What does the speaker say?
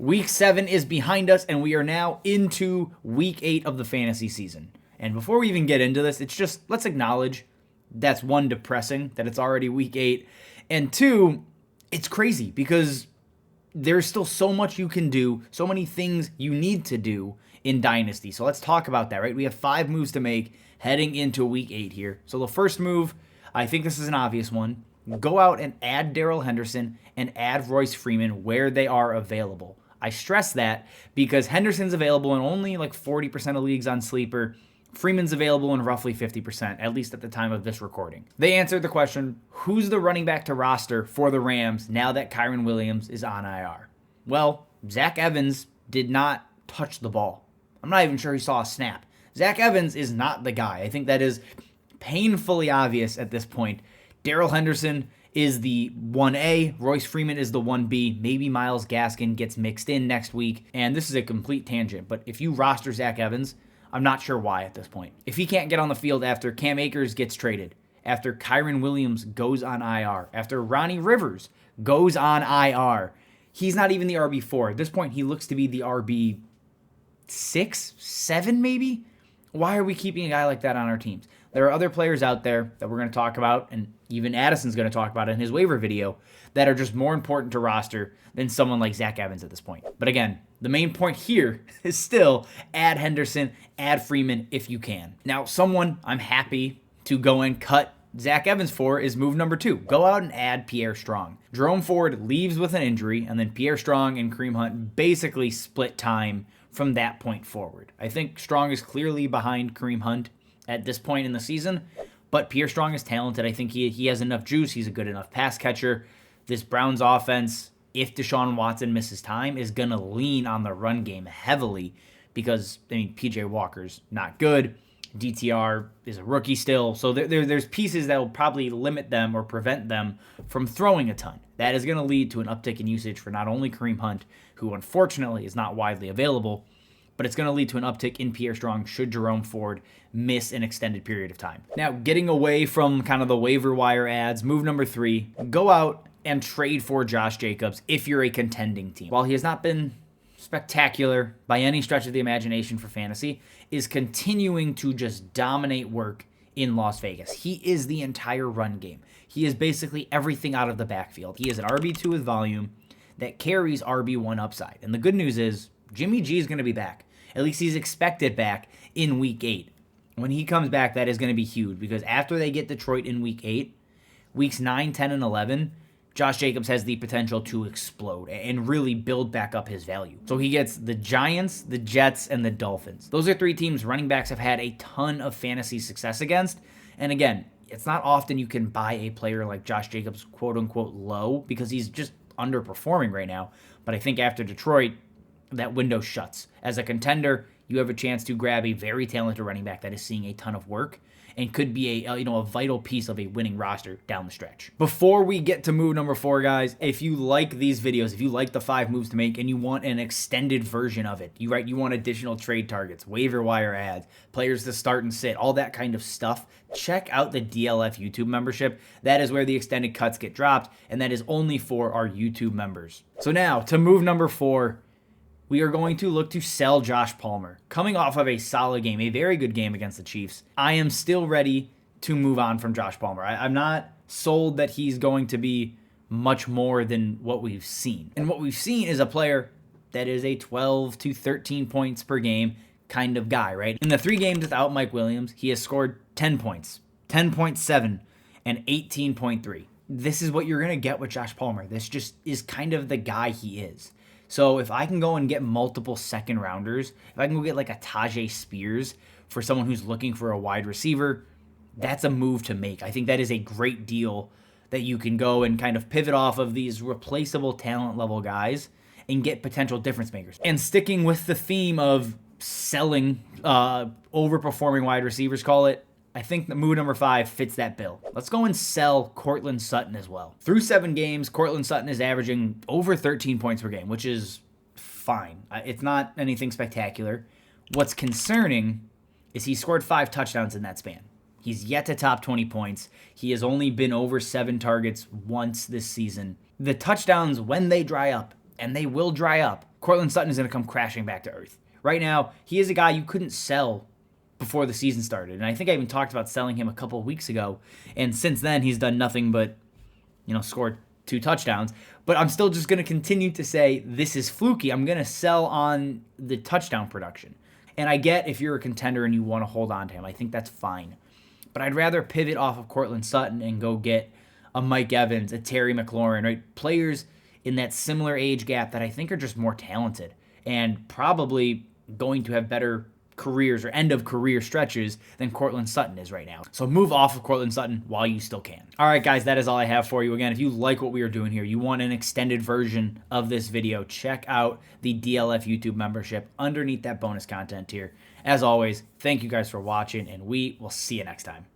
Week 7 is behind us, and we are now into Week 8 of the fantasy season. And before we even get into this, it's just, let's acknowledge that's one, depressing, that it's already Week 8, and two, it's crazy because there's still so much you can do, so many things you need to do in Dynasty. So let's talk about that, right? We have 5 moves to make heading into Week 8 here. So the first move, I think this is an obvious one. Go out and add Darrell Henderson and add Royce Freeman where they are available. I stress that because Henderson's available in only like 40% of leagues on Sleeper. Freeman's available in roughly 50%, at least at the time of this recording. They answered the question, who's the running back to roster for the Rams now that Kyren Williams is on IR? Well, Zach Evans did not touch the ball. I'm not even sure he saw a snap. Zach Evans is not the guy. I think that is painfully obvious at this point. Darrell Henderson is the 1A, Royce Freeman is the 1B, maybe Myles Gaskin gets mixed in next week, and this is a complete tangent, but if you roster Zach Evans, I'm not sure why at this point. If he can't get on the field after Cam Akers gets traded, after Kyren Williams goes on IR, after Ronnie Rivers goes on IR, he's not even the RB4. At this point, he looks to be the RB6, 7 maybe? Why are we keeping a guy like that on our teams? There are other players out there that we're going to talk about, and even Addison's going to talk about in his waiver video, that are just more important to roster than someone like Zach Evans at this point. But again, the main point here is still add Henderson, add Freeman if you can. Now, someone I'm happy to go and cut Zach Evans for is move number 2. Go out and add Pierre Strong. Jerome Ford leaves with an injury, and then Pierre Strong and Kareem Hunt basically split time from that point forward. I think Strong is clearly behind Kareem Hunt at this point in the season, but Pierre Strong is talented. I think he has enough juice. He's a good enough pass catcher. This Browns offense, if Deshaun Watson misses time, is going to lean on the run game heavily because, P.J. Walker's not good. DTR is a rookie still. So there's pieces that will probably limit them or prevent them from throwing a ton. That is going to lead to an uptick in usage for not only Kareem Hunt, who unfortunately is not widely available, but it's going to lead to an uptick in Pierre Strong should Jerome Ford miss an extended period of time. Now, getting away from kind of the waiver wire ads, move number 3, go out and trade for Josh Jacobs if you're a contending team. While he has not been spectacular by any stretch of the imagination for fantasy, is continuing to just dominate work in Las Vegas. He is the entire run game. He is basically everything out of the backfield. He is an RB2 with volume that carries RB1 upside. And the good news is Jimmy G is going to be back. At least he's expected back in Week 8. When he comes back, that is going to be huge because after they get Detroit in Week 8, Weeks 9, 10, and 11, Josh Jacobs has the potential to explode and really build back up his value. So he gets the Giants, the Jets, and the Dolphins. Those are 3 teams running backs have had a ton of fantasy success against. And again, it's not often you can buy a player like Josh Jacobs, quote-unquote, low because he's just underperforming right now. But I think after Detroit, that window shuts. As a contender, you have a chance to grab a very talented running back that is seeing a ton of work and could be a vital piece of a winning roster down the stretch. Before we get to move number 4, guys, if you like these videos, if you like the 5 moves to make and you want an extended version of it, you want additional trade targets, waiver wire ads, players to start and sit, all that kind of stuff, check out the DLF YouTube membership. That is where the extended cuts get dropped, and that is only for our YouTube members. So now, to move number 4, we are going to look to sell Josh Palmer. Coming off of a solid game, a very good game against the Chiefs, I am still ready to move on from Josh Palmer. I'm not sold that he's going to be much more than what we've seen. And what we've seen is a player that is a 12 to 13 points per game kind of guy, right? In the 3 games without Mike Williams, he has scored 10 points, 10.7, and 18.3. This is what you're going to get with Josh Palmer. This just is kind of the guy he is. So if I can go and get multiple second rounders, if I can go get like a Tajay Spears for someone who's looking for a wide receiver, that's a move to make. I think that is a great deal that you can go and kind of pivot off of these replaceable talent level guys and get potential difference makers. And sticking with the theme of selling overperforming wide receivers, call it, I think the move number 5 fits that bill. Let's go and sell Courtland Sutton as well. Through 7 games, Courtland Sutton is averaging over 13 points per game, which is fine. It's not anything spectacular. What's concerning is he scored 5 touchdowns in that span. He's yet to top 20 points. He has only been over 7 targets once this season. The touchdowns, when they dry up, and they will dry up, Courtland Sutton is going to come crashing back to earth. Right now, he is a guy you couldn't sell before the season started. And I think I even talked about selling him a couple of weeks ago. And since then, he's done nothing but, score 2 touchdowns. But I'm still just going to continue to say this is fluky. I'm going to sell on the touchdown production. And I get if you're a contender and you want to hold on to him. I think that's fine. But I'd rather pivot off of Courtland Sutton and go get a Mike Evans, a Terry McLaurin, right? Players in that similar age gap that I think are just more talented and probably going to have better careers or end of career stretches than Courtland Sutton is right now. So move off of Courtland Sutton while you still can. All right, guys, that is all I have for you. Again, if you like what we are doing here, you want an extended version of this video, check out the DLF YouTube membership underneath that bonus content tier. As always, thank you guys for watching, and we will see you next time.